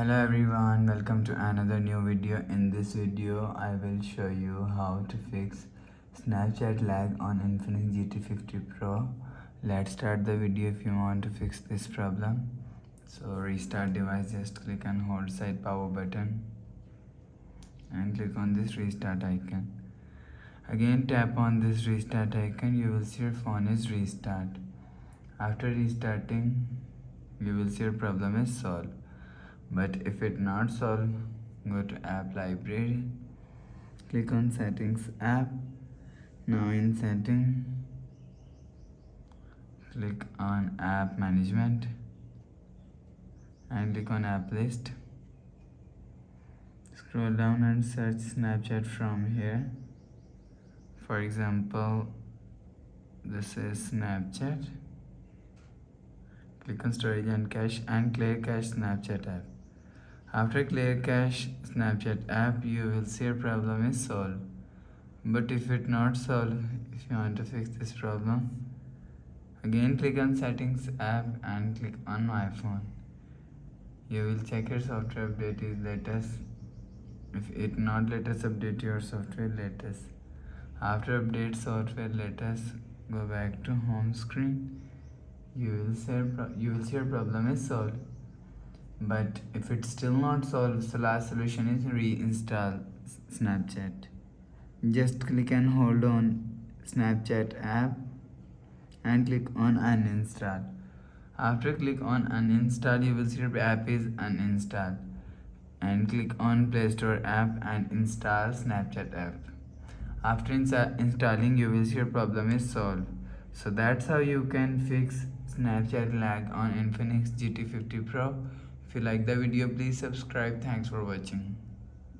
Hello everyone, welcome to another new video. In this video I will show you how to fix Snapchat lag on Infinix GT50 Pro. Let's start the video. If you want to fix this problem, so restart device, just click and hold side power button and click on this restart icon. Again tap on this restart icon, you will see your phone is restart. After restarting, you will see your problem is solved. But if it not solved, go to app library, click on settings app. Now in setting, click on app management and click on app list. Scroll down and search Snapchat from here. For example, this is Snapchat. Click on storage and cache and clear cache Snapchat app. After clear cache Snapchat app, you will see your problem is solved. But if it not solved, if you want to fix this problem, again click on settings app and click on my phone. You will check your software update is latest. If it not latest, update your software latest. After update software latest, go back to home screen. You will see your problem is solved. But if it's still not solved, the last solution is reinstall Snapchat. Just click and hold on Snapchat app and click on uninstall. After click on uninstall, you will see your app is uninstalled. And click on Play Store app and install Snapchat app. After installing, you will see your problem is solved. So that's how you can fix Snapchat lag on Infinix GT50 Pro. If you like the video, please subscribe. Thanks for watching.